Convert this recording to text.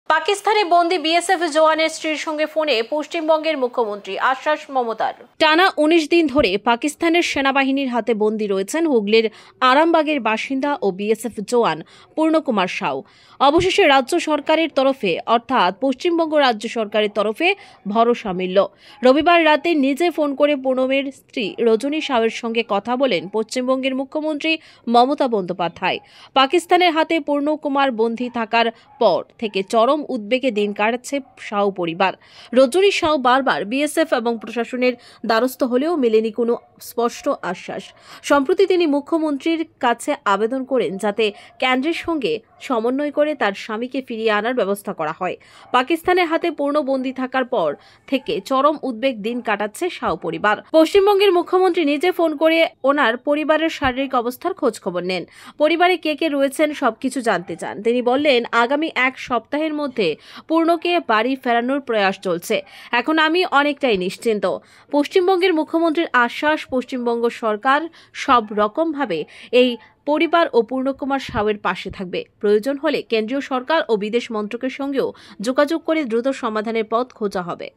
পাকিস্তানে বন্দি বিএসএফ জওয়ানের স্ত্রীর সঙ্গে ফোনে পশ্চিমবঙ্গের মুখ্যমন্ত্রী, আশ্বাস মমতার। টানা ১৯ দিন ধরে পাকিস্তানের সেনাবাহিনীর হাতে বন্দী রয়েছেন হুগলির আরামবাগের বাসিন্দা ও বিএসএফ জওয়ান পূর্ণকুমার সাউ। অবশেষে রাজ্য সরকারের তরফে অর্থাৎ পশ্চিমবঙ্গ রাজ্য সরকারের তরফে ভরসা মিলল। রবিবার রাতে নিজে ফোন করে পূর্ণমের স্ত্রী রজনী সাউয়ের সঙ্গে কথা বলেন পশ্চিমবঙ্গের মুখ্যমন্ত্রী মমতা বন্দ্যোপাধ্যায়। পাকিস্তানের হাতে পূর্ণকুমার বন্দী থাকার পর থেকে চরম উদ্বেগে দিন কাটাচ্ছে সাউ পরিবার। রজনী সাউ বারবার বিএসএফ এবং প্রশাসনের দ্বারস্থ হলেও মেলেনি কোনো স্পষ্ট আশ্বাস। সম্প্রতি তিনি মুখ্যমন্ত্রীর কাছে আবেদন করেন যাতে কেন্দ্রের সঙ্গে সমন্বয় করে তার স্বামীকে ফিরিয়ে আনার ব্যবস্থা করা হয়। পাকিস্তানের হাতে পূর্ণবন্দী থাকার পর থেকে চরম উদ্বেগ দিন কাটাচ্ছে সাউ পরিবার। পশ্চিমবঙ্গের মুখ্যমন্ত্রী নিজে ফোন করে ওনার পরিবারের শারীরিক অবস্থার খোঁজ খবর নেন। পরিবারে কে কে রয়েছেন সবকিছু জানতে চান। তিনি বললেন, আগামী এক সপ্তাহের মধ্যে পূর্ণকে বাড়ি ফেরানোর প্রয়াস চলছে। এখন আমি অনেকটাই নিশ্চিন্ত। পশ্চিমবঙ্গের মুখ্যমন্ত্রীর আশ্বাস, পশ্চিমবঙ্গ সরকার সব রকমভাবে এই পরিবার ও পূর্ণকুমার সাউয়ের পাশে থাকবে। প্রয়োজন হলে কেন্দ্রীয় সরকার ও বিদেশ মন্ত্রকের সঙ্গেও যোগাযোগ করে দ্রুত সমাধানের পথ খোঁজা হবে।